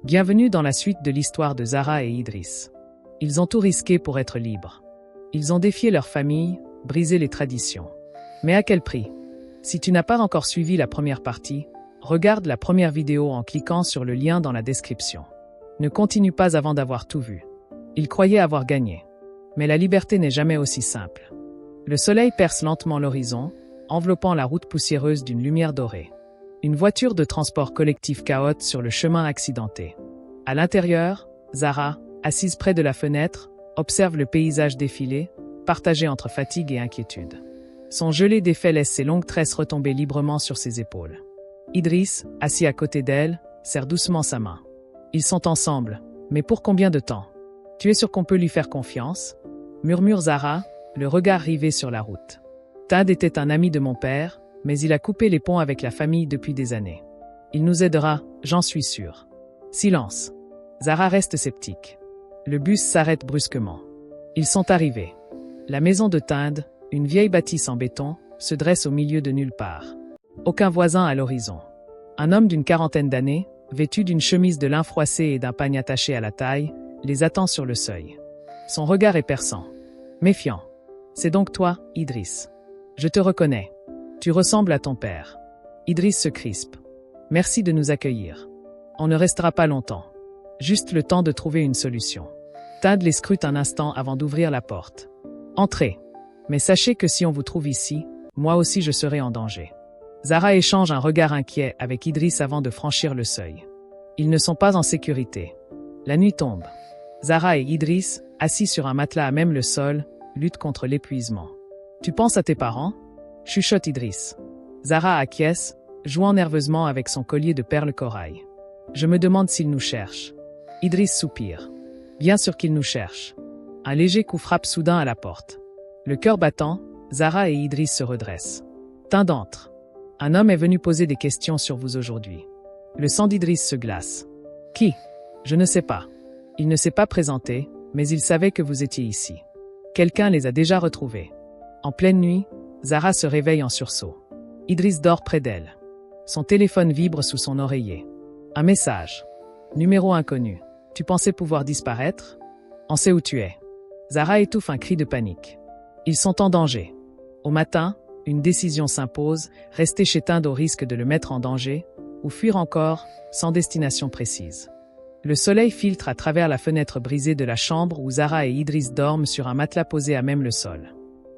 Bienvenue dans la suite de l'histoire de Zara et Idriss. Ils ont tout risqué pour être libres. Ils ont défié leur famille, brisé les traditions. Mais à quel prix? Si tu n'as pas encore suivi la première partie, regarde la première vidéo en cliquant sur le lien dans la description. Ne continue pas avant d'avoir tout vu. Ils croyaient avoir gagné. Mais la liberté n'est jamais aussi simple. Le soleil perce lentement l'horizon, enveloppant la route poussiéreuse d'une lumière dorée. Une voiture de transport collectif cahote sur le chemin accidenté. À l'intérieur, Zara, assise près de la fenêtre, observe le paysage défiler, partagé entre fatigue et inquiétude. Son gelé défait laisse ses longues tresses retomber librement sur ses épaules. Idriss, assis à côté d'elle, serre doucement sa main. Ils sont ensemble, mais pour combien de temps? Tu es sûr qu'on peut lui faire confiance? Murmure Zara, le regard rivé sur la route. Tad était un ami de mon père, mais il a coupé les ponts avec la famille depuis des années. Il nous aidera, j'en suis sûr. Silence. Zara reste sceptique. Le bus s'arrête brusquement. Ils sont arrivés. La maison de Tad, une vieille bâtisse en béton, se dresse au milieu de nulle part. Aucun voisin à l'horizon. Un homme d'une quarantaine d'années, vêtu d'une chemise de lin froissé et d'un pagne attaché à la taille, les attend sur le seuil. Son regard est perçant. Méfiant. C'est donc toi, Idriss. Je te reconnais. Tu ressembles à ton père. Idriss se crispe. Merci de nous accueillir. On ne restera pas longtemps. Juste le temps de trouver une solution. Tad les scrute un instant avant d'ouvrir la porte. Entrez. Mais sachez que si on vous trouve ici, moi aussi je serai en danger. Zara échange un regard inquiet avec Idriss avant de franchir le seuil. Ils ne sont pas en sécurité. La nuit tombe. Zara et Idriss, assis sur un matelas à même le sol, luttent contre l'épuisement. Tu penses à tes parents? Chuchote Idriss. Zara acquiesce, jouant nerveusement avec son collier de perles corail. Je me demande s'ils nous cherchent. Idriss soupire. Bien sûr qu'ils nous cherchent. Un léger coup frappe soudain à la porte. Le cœur battant, Zara et Idriss se redressent. Teint d'antre. Un homme est venu poser des questions sur vous aujourd'hui. Le sang d'Idriss se glace. Qui? Je ne sais pas. Il ne s'est pas présenté, mais il savait que vous étiez ici. Quelqu'un les a déjà retrouvés. En pleine nuit, Zara se réveille en sursaut. Idriss dort près d'elle. Son téléphone vibre sous son oreiller. Un message. Numéro inconnu. Tu pensais pouvoir disparaître? On sait où tu es. Zara étouffe un cri de panique. Ils sont en danger. Au matin, une décision s'impose, rester chez Tad au risque de le mettre en danger, ou fuir encore, sans destination précise. Le soleil filtre à travers la fenêtre brisée de la chambre où Zara et Idriss dorment sur un matelas posé à même le sol.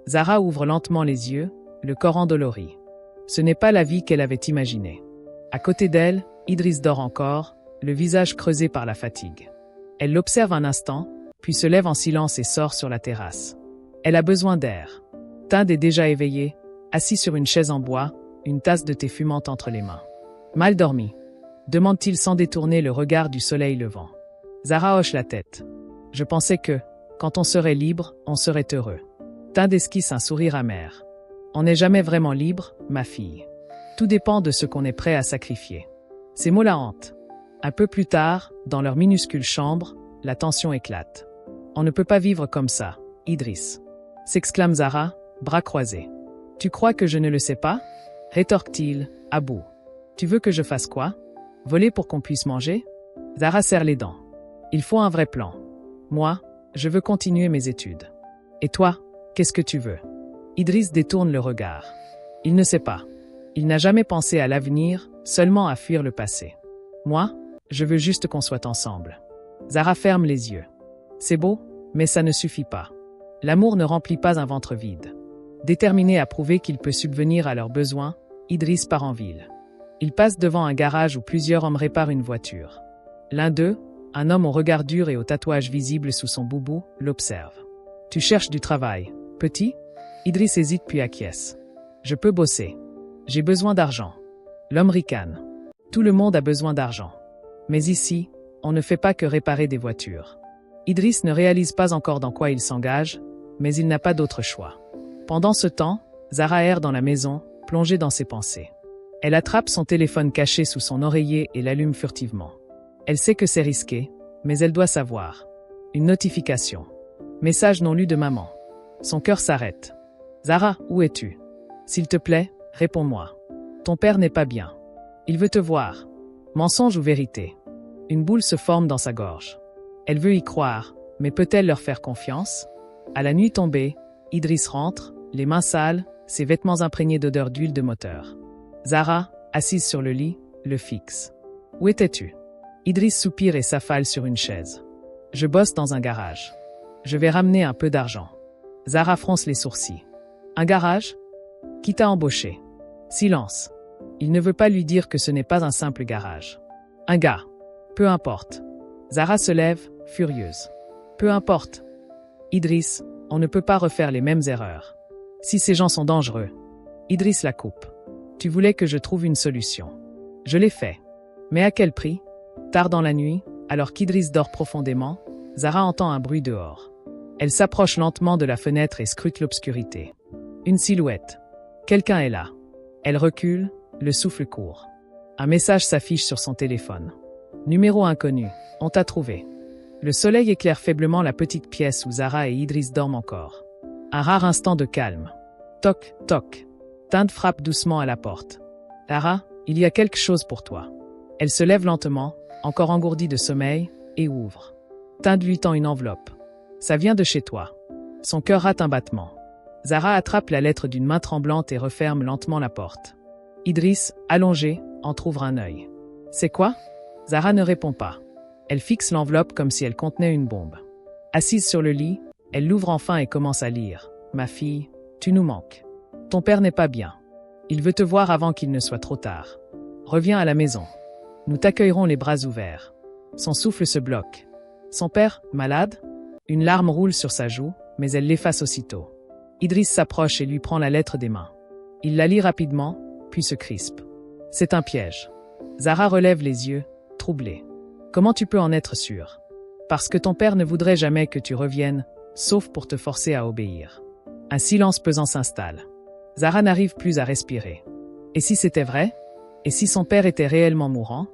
Zara ouvre lentement les yeux, le corps endolori. Ce n'est pas la vie qu'elle avait imaginée. À côté d'elle, Idriss dort encore, le visage creusé par la fatigue. Elle l'observe un instant, puis se lève en silence et sort sur la terrasse. Elle a besoin d'air. Tad est déjà éveillé, assis sur une chaise en bois, une tasse de thé fumante entre les mains. Mal dormi? Demande-t-il sans détourner le regard du soleil levant. Zara hoche la tête. Je pensais que, quand on serait libre, on serait heureux. Tad esquisse un sourire amer. On n'est jamais vraiment libre, ma fille. Tout dépend de ce qu'on est prêt à sacrifier. Ces mots la hantent. Un peu plus tard, dans leur minuscule chambre, la tension éclate. On ne peut pas vivre comme ça, Idriss. S'exclame Zara, bras croisés. Tu crois que je ne le sais pas? Rétorque-t-il, à bout. Tu veux que je fasse quoi? Voler pour qu'on puisse manger? Zara serre les dents. Il faut un vrai plan. Moi, je veux continuer mes études. Et toi, qu'est-ce que tu veux? Idriss détourne le regard. Il ne sait pas. Il n'a jamais pensé à l'avenir, seulement à fuir le passé. Moi, je veux juste qu'on soit ensemble. Zara ferme les yeux. C'est beau, mais ça ne suffit pas. L'amour ne remplit pas un ventre vide. Déterminé à prouver qu'il peut subvenir à leurs besoins, Idriss part en ville. Il passe devant un garage où plusieurs hommes réparent une voiture. L'un d'eux, un homme au regard dur et au tatouage visible sous son boubou, l'observe. « Tu cherches du travail, petit ?» Idriss hésite puis acquiesce. « Je peux bosser. J'ai besoin d'argent. » L'homme ricane. Tout le monde a besoin d'argent. Mais ici, on ne fait pas que réparer des voitures. Idriss ne réalise pas encore dans quoi il s'engage, mais il n'a pas d'autre choix. Pendant ce temps, Zara erre dans la maison, plongée dans ses pensées. Elle attrape son téléphone caché sous son oreiller et l'allume furtivement. Elle sait que c'est risqué, mais elle doit savoir. Une notification. Message non lu de maman. Son cœur s'arrête. Zara, où es-tu? S'il te plaît, réponds-moi. Ton père n'est pas bien. Il veut te voir. Mensonge ou vérité? Une boule se forme dans sa gorge. Elle veut y croire, mais peut-elle leur faire confiance? À la nuit tombée, Idriss rentre, les mains sales, ses vêtements imprégnés d'odeur d'huile de moteur. Zahra, assise sur le lit, le fixe. « Où étais-tu » Idriss soupire et s'affale sur une chaise. « Je bosse dans un garage. Je vais ramener un peu d'argent. » Zahra fronce les sourcils. « Un garage ? Qui t'a embauché ?» Silence. Il ne veut pas lui dire que ce n'est pas un simple garage. « Un gars. Peu importe. » Zahra se lève, furieuse. « Peu importe. Idriss, on ne peut pas refaire les mêmes erreurs. Si ces gens sont dangereux. » Idriss la coupe. « Tu voulais que je trouve une solution. Je l'ai fait. Mais à quel prix ?» Tard dans la nuit, alors qu'Idriss dort profondément, Zahra entend un bruit dehors. Elle s'approche lentement de la fenêtre et scrute l'obscurité. Une silhouette. Quelqu'un est là. Elle recule, le souffle court. Un message s'affiche sur son téléphone. Numéro inconnu. On t'a trouvé. Le soleil éclaire faiblement la petite pièce où Zahra et Idriss dorment encore. Un rare instant de calme. Toc, toc. Tinde frappe doucement à la porte. Zahra, il y a quelque chose pour toi. Elle se lève lentement, encore engourdie de sommeil, et ouvre. Tinde lui tend une enveloppe. Ça vient de chez toi. Son cœur rate un battement. Zahra attrape la lettre d'une main tremblante et referme lentement la porte. Idriss, allongé, entr'ouvre un œil. C'est quoi ? Zahra ne répond pas. Elle fixe l'enveloppe comme si elle contenait une bombe. Assise sur le lit, elle l'ouvre enfin et commence à lire. Ma fille, tu nous manques. Ton père n'est pas bien. Il veut te voir avant qu'il ne soit trop tard. Reviens à la maison. Nous t'accueillerons les bras ouverts. Son souffle se bloque. Son père, malade ? Une larme roule sur sa joue, mais elle l'efface aussitôt. Idriss s'approche et lui prend la lettre des mains. Il la lit rapidement, puis se crispe. C'est un piège. Zahra relève les yeux, troublée. Comment tu peux en être sûre ? Parce que ton père ne voudrait jamais que tu reviennes, sauf pour te forcer à obéir. Un silence pesant s'installe. Zahra n'arrive plus à respirer. Et si c'était vrai ? Et si son père était réellement mourant ?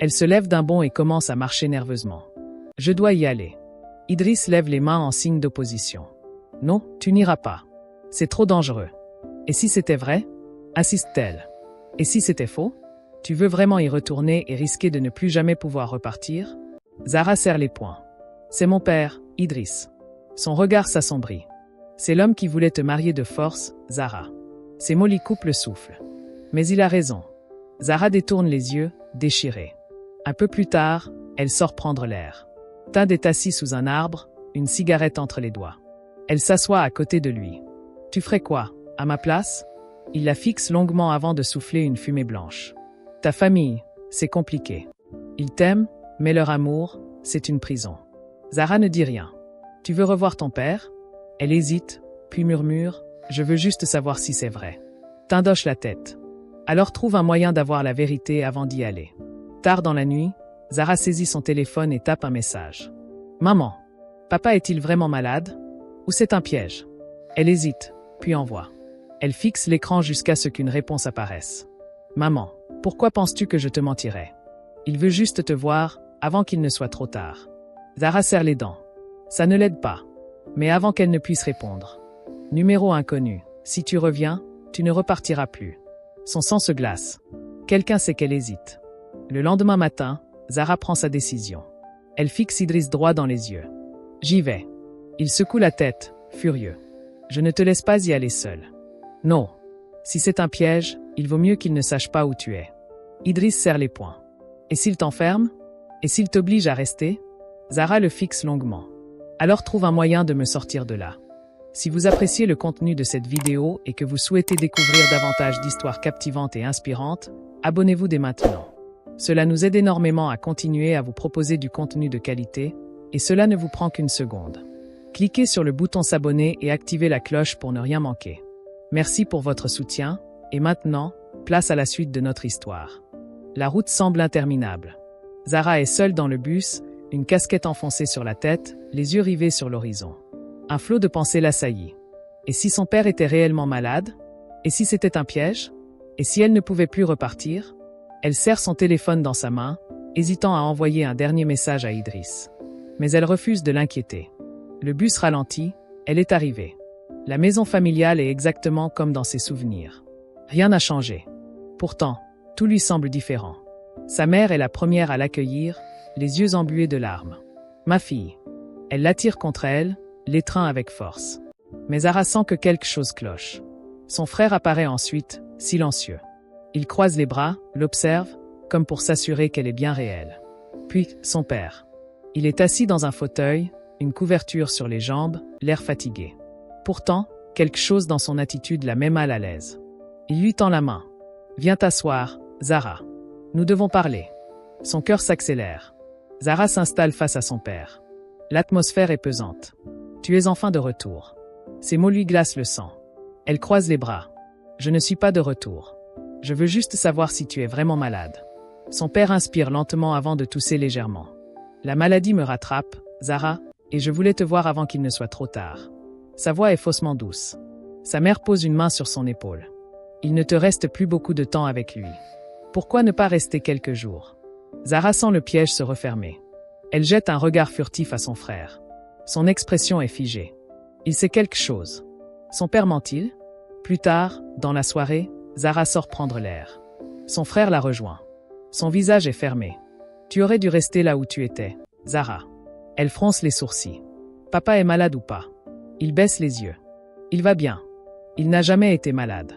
Elle se lève d'un bond et commence à marcher nerveusement. Je dois y aller. Idriss lève les mains en signe d'opposition. Non, tu n'iras pas. C'est trop dangereux. Et si c'était vrai ? Insiste-t-elle. Et si c'était faux ? Tu veux vraiment y retourner et risquer de ne plus jamais pouvoir repartir ? Zahra serre les poings. C'est mon père, Idriss. Son regard s'assombrit. C'est l'homme qui voulait te marier de force, Zahra. Ses mots lui coupent le souffle. Mais il a raison. Zahra détourne les yeux, déchirée. Un peu plus tard, elle sort prendre l'air. Tinde est assis sous un arbre, une cigarette entre les doigts. Elle s'assoit à côté de lui. Tu ferais quoi, à ma place ? Il la fixe longuement avant de souffler une fumée blanche. Ta famille, c'est compliqué. Ils t'aiment, mais leur amour, c'est une prison. Zahra ne dit rien. Tu veux revoir ton père ? Elle hésite, puis murmure, je veux juste savoir si c'est vrai. Tinde hoche la tête. Alors trouve un moyen d'avoir la vérité avant d'y aller. Tard dans la nuit, Zahra saisit son téléphone et tape un message. Maman, papa est-il vraiment malade ? Ou c'est un piège ? Elle hésite, puis envoie. Elle fixe l'écran jusqu'à ce qu'une réponse apparaisse. Maman, pourquoi penses-tu que je te mentirais ? Il veut juste te voir, avant qu'il ne soit trop tard. Zahra serre les dents. Ça ne l'aide pas. Mais avant qu'elle ne puisse répondre. Numéro inconnu. Si tu reviens, tu ne repartiras plus. Son sang se glace. Quelqu'un sait qu'elle hésite. Le lendemain matin, Zahra prend sa décision. Elle fixe Idriss droit dans les yeux. J'y vais. Il secoue la tête, furieux. Je ne te laisse pas y aller seul. Non. Si c'est un piège, il vaut mieux qu'il ne sache pas où tu es. Idriss serre les poings. Et s'il t'enferme ? Et s'il t'oblige à rester ? Zahra le fixe longuement. Alors trouve un moyen de me sortir de là. Si vous appréciez le contenu de cette vidéo et que vous souhaitez découvrir davantage d'histoires captivantes et inspirantes, abonnez-vous dès maintenant. Cela nous aide énormément à continuer à vous proposer du contenu de qualité, et cela ne vous prend qu'une seconde. Cliquez sur le bouton s'abonner et activez la cloche pour ne rien manquer. Merci pour votre soutien, et maintenant, place à la suite de notre histoire. La route semble interminable. Zahra est seule dans le bus, une casquette enfoncée sur la tête, les yeux rivés sur l'horizon. Un flot de pensées l'assaillit. Et si son père était réellement malade ? Et si c'était un piège ? Et si elle ne pouvait plus repartir ? Elle serre son téléphone dans sa main, hésitant à envoyer un dernier message à Idriss. Mais elle refuse de l'inquiéter. Le bus ralentit, elle est arrivée. La maison familiale est exactement comme dans ses souvenirs. Rien n'a changé. Pourtant, tout lui semble différent. Sa mère est la première à l'accueillir, les yeux embués de larmes. Ma fille. Elle l'attire contre elle, l'étreint avec force. Mais Zara sent que quelque chose cloche. Son frère apparaît ensuite, silencieux. Il croise les bras, l'observe, comme pour s'assurer qu'elle est bien réelle. Puis, son père. Il est assis dans un fauteuil, une couverture sur les jambes, l'air fatigué. Pourtant, quelque chose dans son attitude la met mal à l'aise. Il lui tend la main. Viens t'asseoir, Zara. Nous devons parler. Son cœur s'accélère. Zara s'installe face à son père. L'atmosphère est pesante. Tu es enfin de retour. Ces mots lui glacent le sang. Elle croise les bras. Je ne suis pas de retour. Je veux juste savoir si tu es vraiment malade. Son père inspire lentement avant de tousser légèrement. La maladie me rattrape, Zara, et je voulais te voir avant qu'il ne soit trop tard. Sa voix est faussement douce. Sa mère pose une main sur son épaule. Il ne te reste plus beaucoup de temps avec lui. Pourquoi ne pas rester quelques jours? Zara sent le piège se refermer. Elle jette un regard furtif à son frère. Son expression est figée. Il sait quelque chose. Son père ment-il? Plus tard, dans la soirée, Zara sort prendre l'air. Son frère la rejoint. Son visage est fermé. Tu aurais dû rester là où tu étais, Zara. Elle fronce les sourcils. Papa est malade ou pas? Il baisse les yeux. Il va bien. Il n'a jamais été malade.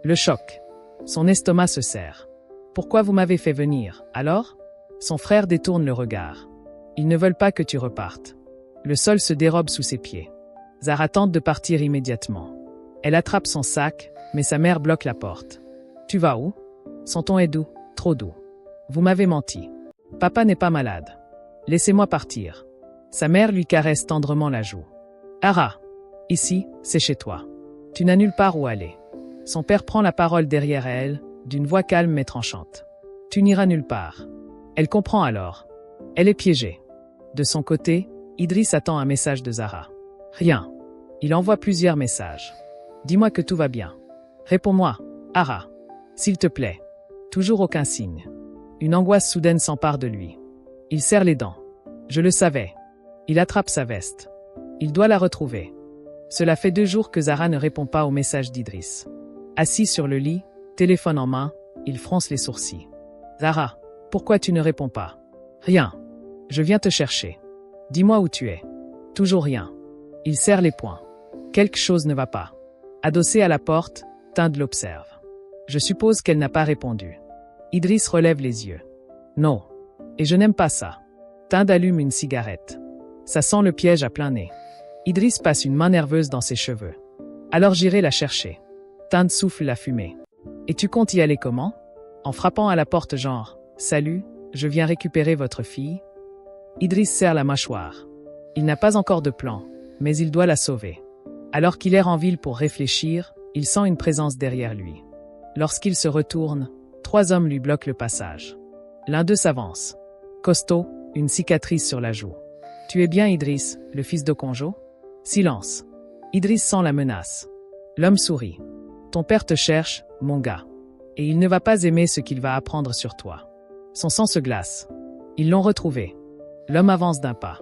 Le choc. Son estomac se serre. Pourquoi vous m'avez fait venir, alors? Son frère détourne le regard. Ils ne veulent pas que tu repartes. Le sol se dérobe sous ses pieds. Zara tente de partir immédiatement. Elle attrape son sac, mais sa mère bloque la porte. Tu vas où? Son ton est doux, trop doux. Vous m'avez menti. Papa n'est pas malade. Laissez-moi partir. Sa mère lui caresse tendrement la joue. Zara, ici, c'est chez toi. Tu n'as nulle part où aller. Son père prend la parole derrière elle, d'une voix calme mais tranchante. Tu n'iras nulle part. Elle comprend alors. Elle est piégée. De son côté, Idriss attend un message de Zara. Rien. Il envoie plusieurs messages. Dis-moi que tout va bien. Réponds-moi, Zara. S'il te plaît. Toujours aucun signe. Une angoisse soudaine s'empare de lui. Il serre les dents. Je le savais. Il attrape sa veste. Il doit la retrouver. Cela fait 2 jours que Zara ne répond pas au message d'Idriss. Assis sur le lit, téléphone en main, il fronce les sourcils. Zara, pourquoi tu ne réponds pas? Rien. Je viens te chercher. Dis-moi où tu es. Toujours rien. Il serre les poings. Quelque chose ne va pas. Adossé à la porte, Tinde l'observe. Je suppose qu'elle n'a pas répondu. Idriss relève les yeux. Non. Et je n'aime pas ça. Tinde allume une cigarette. Ça sent le piège à plein nez. Idriss passe une main nerveuse dans ses cheveux. Alors j'irai la chercher. Tinde souffle la fumée. Et tu comptes y aller comment? En frappant à la porte genre, salut, je viens récupérer votre fille. Idriss serre la mâchoire. Il n'a pas encore de plan, mais il doit la sauver. Alors qu'il erre en ville pour réfléchir, il sent une présence derrière lui. Lorsqu'il se retourne, 3 hommes lui bloquent le passage. L'un d'eux s'avance. Costaud, une cicatrice sur la joue. Tu es bien Idriss, le fils de Conjo? Silence. Idriss sent la menace. L'homme sourit. Ton père te cherche, mon gars. Et il ne va pas aimer ce qu'il va apprendre sur toi. Son sang se glace. Ils l'ont retrouvé. L'homme avance d'un pas.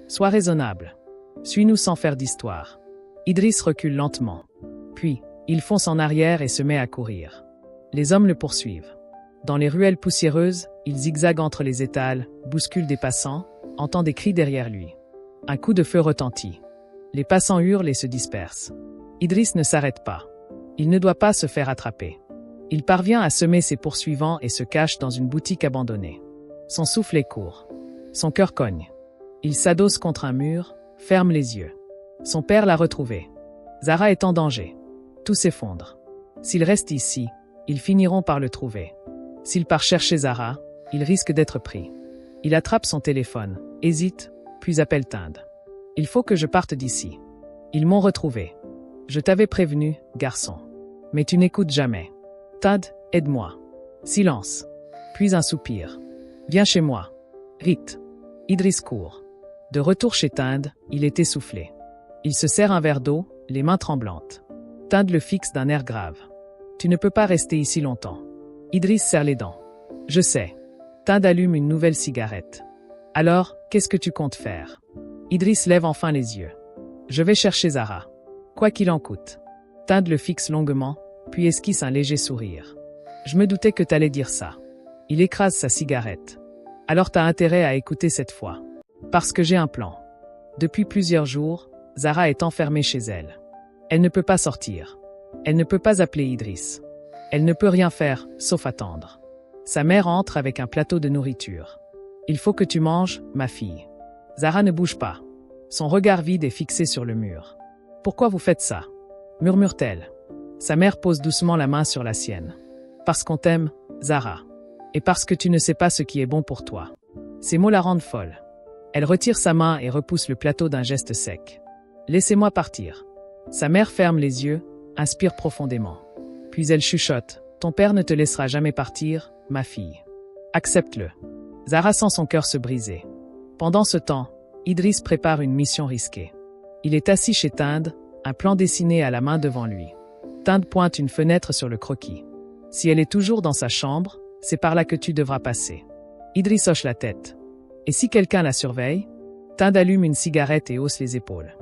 Sois raisonnable. Suis-nous sans faire d'histoire. Idriss recule lentement. Puis, il fonce en arrière et se met à courir. Les hommes le poursuivent. Dans les ruelles poussiéreuses, il zigzague entre les étals, bouscule des passants, entend des cris derrière lui. Un coup de feu retentit. Les passants hurlent et se dispersent. Idriss ne s'arrête pas. Il ne doit pas se faire attraper. Il parvient à semer ses poursuivants et se cache dans une boutique abandonnée. Son souffle est court. Son cœur cogne. Il s'adosse contre un mur, ferme les yeux. Son père l'a retrouvé. Zara est en danger. Tout s'effondre. S'il reste ici, ils finiront par le trouver. S'il part chercher Zara, il risque d'être pris. Il attrape son téléphone, hésite, puis appelle Tinde. Il faut que je parte d'ici. Ils m'ont retrouvé. Je t'avais prévenu, garçon. Mais tu n'écoutes jamais. Tinde, aide-moi. Silence. Puis un soupir. Viens chez moi. Vite. Idriss court. De retour chez Tinde, il est essoufflé. Il se sert un verre d'eau, les mains tremblantes. Tinde le fixe d'un air grave. Tu ne peux pas rester ici longtemps. Idriss serre les dents. Je sais. Tinde allume une nouvelle cigarette. Alors, qu'est-ce que tu comptes faire? Idriss lève enfin les yeux. Je vais chercher Zara. Quoi qu'il en coûte. Tinde le fixe longuement, puis esquisse un léger sourire. Je me doutais que t'allais dire ça. Il écrase sa cigarette. Alors t'as intérêt à écouter cette fois. Parce que j'ai un plan. Depuis plusieurs jours, Zara est enfermée chez elle. Elle ne peut pas sortir. Elle ne peut pas appeler Idriss. Elle ne peut rien faire, sauf attendre. Sa mère entre avec un plateau de nourriture. Il faut que tu manges, ma fille. Zara ne bouge pas. Son regard vide est fixé sur le mur. Pourquoi vous faites ça? Murmure-t-elle. Sa mère pose doucement la main sur la sienne. Parce qu'on t'aime, Zara. Et parce que tu ne sais pas ce qui est bon pour toi. Ces mots la rendent folle. Elle retire sa main et repousse le plateau d'un geste sec. Laissez-moi partir. Sa mère ferme les yeux, inspire profondément. Puis elle chuchote. Ton père ne te laissera jamais partir, ma fille. Accepte-le. Zara sent son cœur se briser. Pendant ce temps, Idriss prépare une mission risquée. Il est assis chez Tinde, un plan dessiné à la main devant lui. Tinde pointe une fenêtre sur le croquis. Si elle est toujours dans sa chambre, c'est par là que tu devras passer. Idriss hoche la tête. Et si quelqu'un la surveille? Tinde allume une cigarette et hausse les épaules.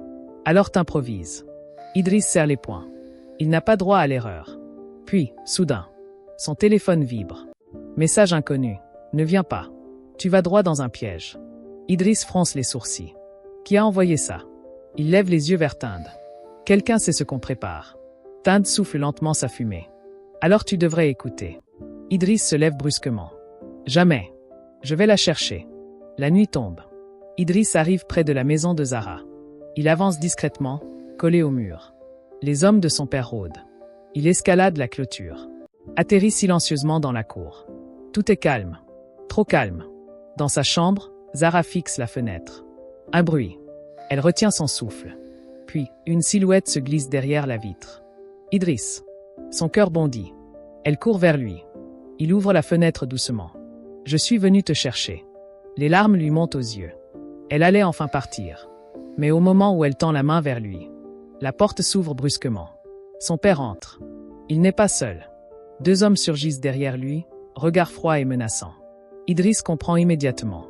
Alors t'improvise. Idriss serre les poings. Il n'a pas droit à l'erreur. Puis, soudain, son téléphone vibre. Message inconnu. Ne viens pas. Tu vas droit dans un piège. Idriss fronce les sourcils. Qui a envoyé ça? Il lève les yeux vers Tinde. Quelqu'un sait ce qu'on prépare. Tinde souffle lentement sa fumée. Alors tu devrais écouter. Idriss se lève brusquement. Jamais. Je vais la chercher. La nuit tombe. Idriss arrive près de la maison de Zara. Il avance discrètement, collé au mur. Les hommes de son père rôdent. Il escalade la clôture. Atterrit silencieusement dans la cour. Tout est calme. Trop calme. Dans sa chambre, Zara fixe la fenêtre. Un bruit. Elle retient son souffle. Puis, une silhouette se glisse derrière la vitre. Idriss. Son cœur bondit. Elle court vers lui. Il ouvre la fenêtre doucement. Je suis venu te chercher. Les larmes lui montent aux yeux. Elle allait enfin partir. Mais au moment où elle tend la main vers lui, la porte s'ouvre brusquement. Son père entre. Il n'est pas seul. Deux hommes surgissent derrière lui, regard froid et menaçant. Idriss comprend immédiatement.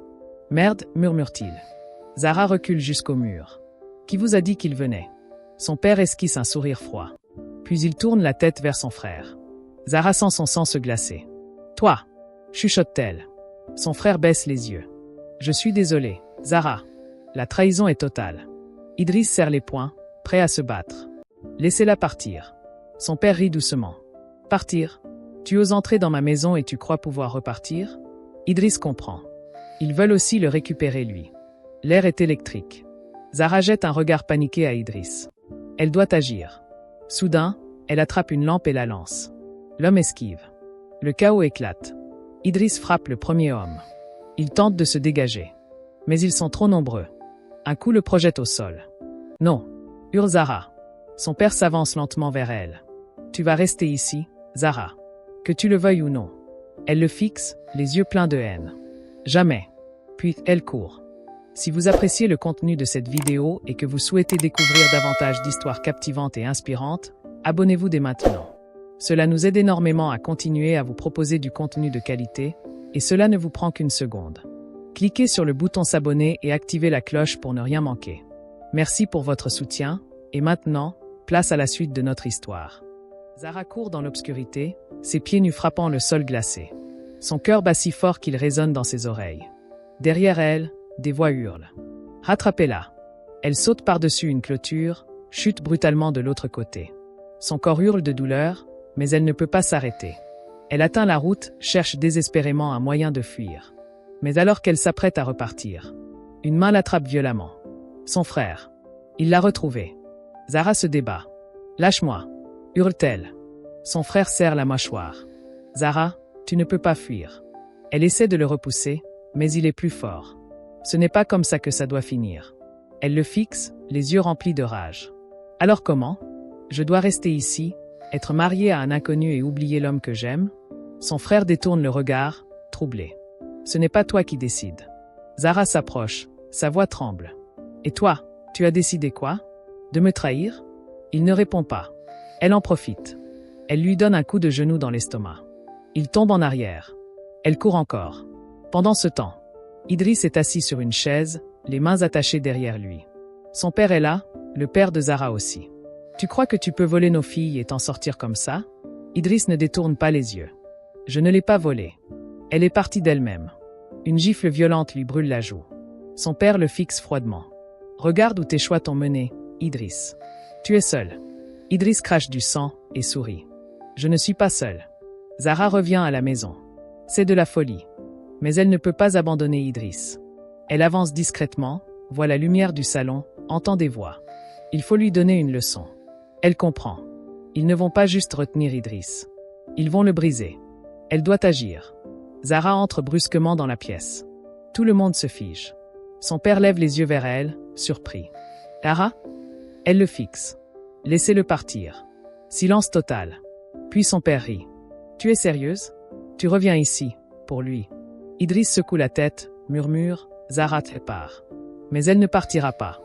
Merde, murmure-t-il. Zara recule jusqu'au mur. Qui vous a dit qu'il venait? Son père esquisse un sourire froid. Puis il tourne la tête vers son frère. Zara sent son sang se glacer. Toi, chuchote-t-elle. Son frère baisse les yeux. Je suis désolé, Zara. La trahison est totale. Idriss serre les poings, prêt à se battre. Laissez-la partir. Son père rit doucement. Partir? Tu oses entrer dans ma maison et tu crois pouvoir repartir? Idriss comprend. Ils veulent aussi le récupérer lui. L'air est électrique. Zara jette un regard paniqué à Idriss. Elle doit agir. Soudain, elle attrape une lampe et la lance. L'homme esquive. Le chaos éclate. Idriss frappe le premier homme. Il tente de se dégager. Mais ils sont trop nombreux. Un coup le projette au sol. Non, hurle Zara. Son père s'avance lentement vers elle. Tu vas rester ici, Zara. Que tu le veuilles ou non. Elle le fixe, les yeux pleins de haine. Jamais. Puis, elle court. Si vous appréciez le contenu de cette vidéo et que vous souhaitez découvrir davantage d'histoires captivantes et inspirantes, abonnez-vous dès maintenant. Cela nous aide énormément à continuer à vous proposer du contenu de qualité, et cela ne vous prend qu'une seconde. Cliquez sur le bouton s'abonner et activez la cloche pour ne rien manquer. Merci pour votre soutien, et maintenant, place à la suite de notre histoire. Zara court dans l'obscurité, ses pieds nus frappant le sol glacé. Son cœur bat si fort qu'il résonne dans ses oreilles. Derrière elle, des voix hurlent. Rattrapez-la. Elle saute par-dessus une clôture, chute brutalement de l'autre côté. Son corps hurle de douleur, mais elle ne peut pas s'arrêter. Elle atteint la route, cherche désespérément un moyen de fuir. Mais alors qu'elle s'apprête à repartir, une main l'attrape violemment. Son frère. Il l'a retrouvée. Zara se débat. Lâche-moi, hurle-t-elle. Son frère serre la mâchoire. Zara, tu ne peux pas fuir. Elle essaie de le repousser, mais il est plus fort. Ce n'est pas comme ça que ça doit finir. Elle le fixe, les yeux remplis de rage. Alors comment? Je dois rester ici, être mariée à un inconnu et oublier l'homme que j'aime? Son frère détourne le regard, troublé. Ce n'est pas toi qui décides. Zara s'approche, sa voix tremble. Et toi, tu as décidé quoi? De me trahir? Il ne répond pas. Elle en profite. Elle lui donne un coup de genou dans l'estomac. Il tombe en arrière. Elle court encore. Pendant ce temps, Idriss est assis sur une chaise, les mains attachées derrière lui. Son père est là, le père de Zara aussi. Tu crois que tu peux voler nos filles et t'en sortir comme ça? Idriss ne détourne pas les yeux. Je ne l'ai pas volée. Elle est partie d'elle-même. Une gifle violente lui brûle la joue. Son père le fixe froidement. Regarde où tes choix t'ont mené, Idriss. Tu es seul. Idriss crache du sang et sourit. Je ne suis pas seul. Zahra revient à la maison. C'est de la folie. Mais elle ne peut pas abandonner Idriss. Elle avance discrètement, voit la lumière du salon, entend des voix. Il faut lui donner une leçon. Elle comprend. Ils ne vont pas juste retenir Idriss. Ils vont le briser. Elle doit agir. Zahra entre brusquement dans la pièce. Tout le monde se fige. Son père lève les yeux vers elle, surpris. Zahra ? Elle le fixe. Laissez-le partir. Silence total. Puis son père rit. Tu es sérieuse ? Tu reviens ici, pour lui. Idriss secoue la tête, murmure, Zahra te part. Mais elle ne partira pas.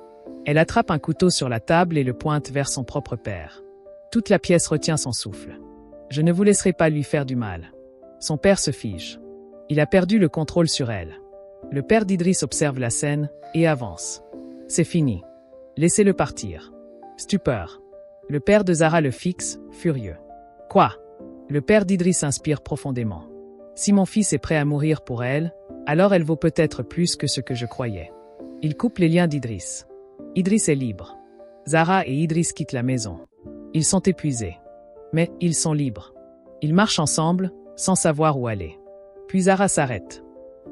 Elle attrape un couteau sur la table et le pointe vers son propre père. Toute la pièce retient son souffle. Je ne vous laisserai pas lui faire du mal. Son père se fige. Il a perdu le contrôle sur elle. Le père d'Idriss observe la scène et avance. C'est fini. Laissez-le partir. Stupeur. Le père de Zahra le fixe, furieux. Quoi ? Le père d'Idriss inspire profondément. Si mon fils est prêt à mourir pour elle, alors elle vaut peut-être plus que ce que je croyais. Il coupe les liens d'Idriss. Idriss est libre. Zahra et Idriss quittent la maison. Ils sont épuisés. Mais ils sont libres. Ils marchent ensemble, sans savoir où aller. Puis Zahra s'arrête.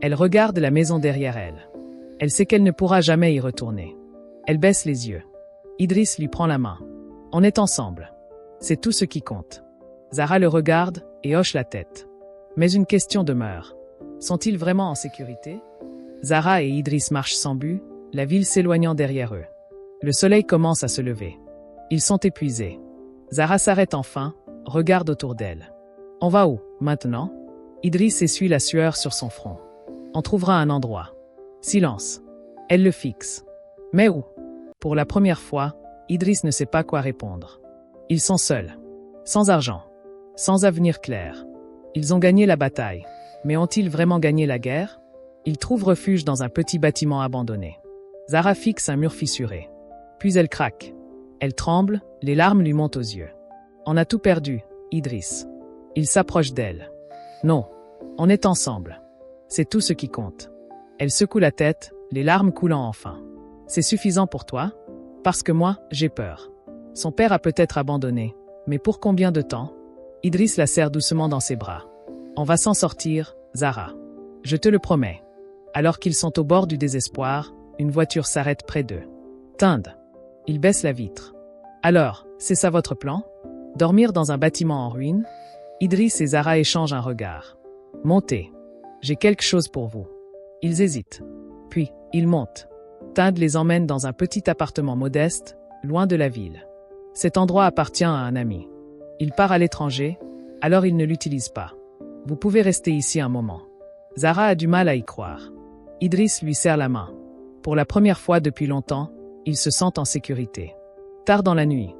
Elle regarde la maison derrière elle. Elle sait qu'elle ne pourra jamais y retourner. Elle baisse les yeux. Idriss lui prend la main. On est ensemble. C'est tout ce qui compte. Zahra le regarde et hoche la tête. Mais une question demeure. Sont-ils vraiment en sécurité ? Zahra et Idriss marchent sans but, la ville s'éloignant derrière eux. Le soleil commence à se lever. Ils sont épuisés. Zahra s'arrête enfin, regarde autour d'elle. On va où, maintenant ? Idriss essuie la sueur sur son front. On trouvera un endroit. Silence. Elle le fixe. Mais où ? Pour la première fois, Idriss ne sait pas quoi répondre. Ils sont seuls. Sans argent. Sans avenir clair. Ils ont gagné la bataille. Mais ont-ils vraiment gagné la guerre ? Ils trouvent refuge dans un petit bâtiment abandonné. Zahra fixe un mur fissuré. Puis elle craque. Elle tremble, les larmes lui montent aux yeux. On a tout perdu, Idriss. Il s'approche d'elle. Non. On est ensemble. C'est tout ce qui compte. Elle secoue la tête, les larmes coulant enfin. C'est suffisant pour toi ? Parce que moi, j'ai peur. Son père a peut-être abandonné. Mais pour combien de temps ? Idriss la serre doucement dans ses bras. On va s'en sortir, Zahra. Je te le promets. Alors qu'ils sont au bord du désespoir, une voiture s'arrête près d'eux. Tinde. Il baisse la vitre. Alors, c'est ça votre plan ? Dormir dans un bâtiment en ruine ? Idriss et Zahra échangent un regard. Montez. J'ai quelque chose pour vous. Ils hésitent. Puis, ils montent. Tinde les emmène dans un petit appartement modeste, loin de la ville. Cet endroit appartient à un ami. Il part à l'étranger, alors il ne l'utilise pas. Vous pouvez rester ici un moment. Zahra a du mal à y croire. Idriss lui serre la main. Pour la première fois depuis longtemps, ils se sentent en sécurité. Tard dans la nuit,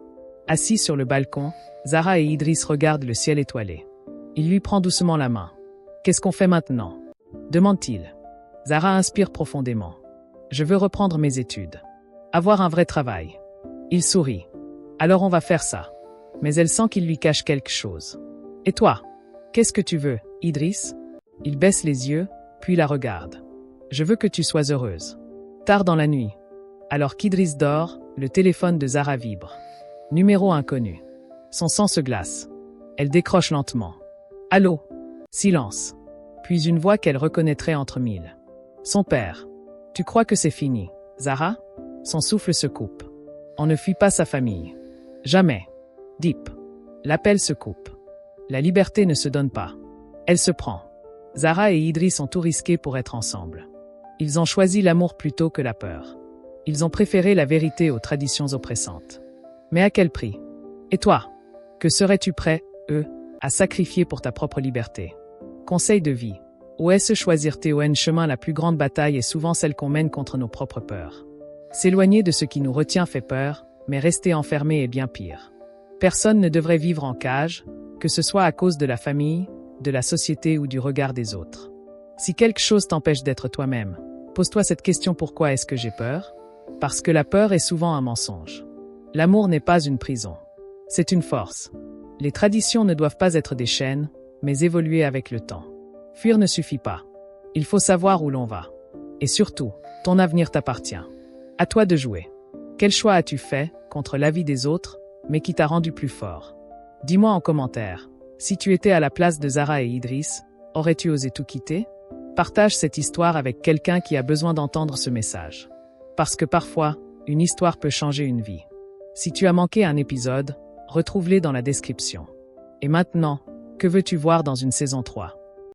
assis sur le balcon, Zahra et Idriss regardent le ciel étoilé. Il lui prend doucement la main. Qu'est-ce qu'on fait maintenant ? Demande-t-il. Zahra inspire profondément. Je veux reprendre mes études. Avoir un vrai travail. Il sourit. Alors on va faire ça. Mais elle sent qu'il lui cache quelque chose. Et toi ? Qu'est-ce que tu veux, Idriss ? Il baisse les yeux, puis la regarde. Je veux que tu sois heureuse. Tard dans la nuit. Alors qu'Idriss dort, le téléphone de Zahra vibre. Numéro inconnu. Son sang se glace. Elle décroche lentement. Allô ? Silence. Puis une voix qu'elle reconnaîtrait entre mille. Son père. Tu crois que c'est fini, Zahra ? Son souffle se coupe. On ne fuit pas sa famille. Jamais. Deep. L'appel se coupe. La liberté ne se donne pas. Elle se prend. Zahra et Idriss ont tout risqué pour être ensemble. Ils ont choisi l'amour plutôt que la peur. Ils ont préféré la vérité aux traditions oppressantes. Mais à quel prix ? Et toi ? Que serais-tu prêt, à sacrifier pour ta propre liberté ? Conseil de vie. OS choisir TON chemin. La plus grande bataille est souvent celle qu'on mène contre nos propres peurs. S'éloigner de ce qui nous retient fait peur, mais rester enfermé est bien pire. Personne ne devrait vivre en cage, que ce soit à cause de la famille, de la société ou du regard des autres. Si quelque chose t'empêche d'être toi-même, pose-toi cette question: pourquoi est-ce que j'ai peur ? Parce que la peur est souvent un mensonge. L'amour n'est pas une prison. C'est une force. Les traditions ne doivent pas être des chaînes, mais évoluer avec le temps. Fuir ne suffit pas. Il faut savoir où l'on va. Et surtout, ton avenir t'appartient. À toi de jouer. Quel choix as-tu fait, contre l'avis des autres, mais qui t'a rendu plus fort? Dis-moi en commentaire. Si tu étais à la place de Zara et Idriss, aurais-tu osé tout quitter? Partage cette histoire avec quelqu'un qui a besoin d'entendre ce message. Parce que parfois, une histoire peut changer une vie. Si tu as manqué un épisode, retrouve-les dans la description. Et maintenant, que veux-tu voir dans une saison 3?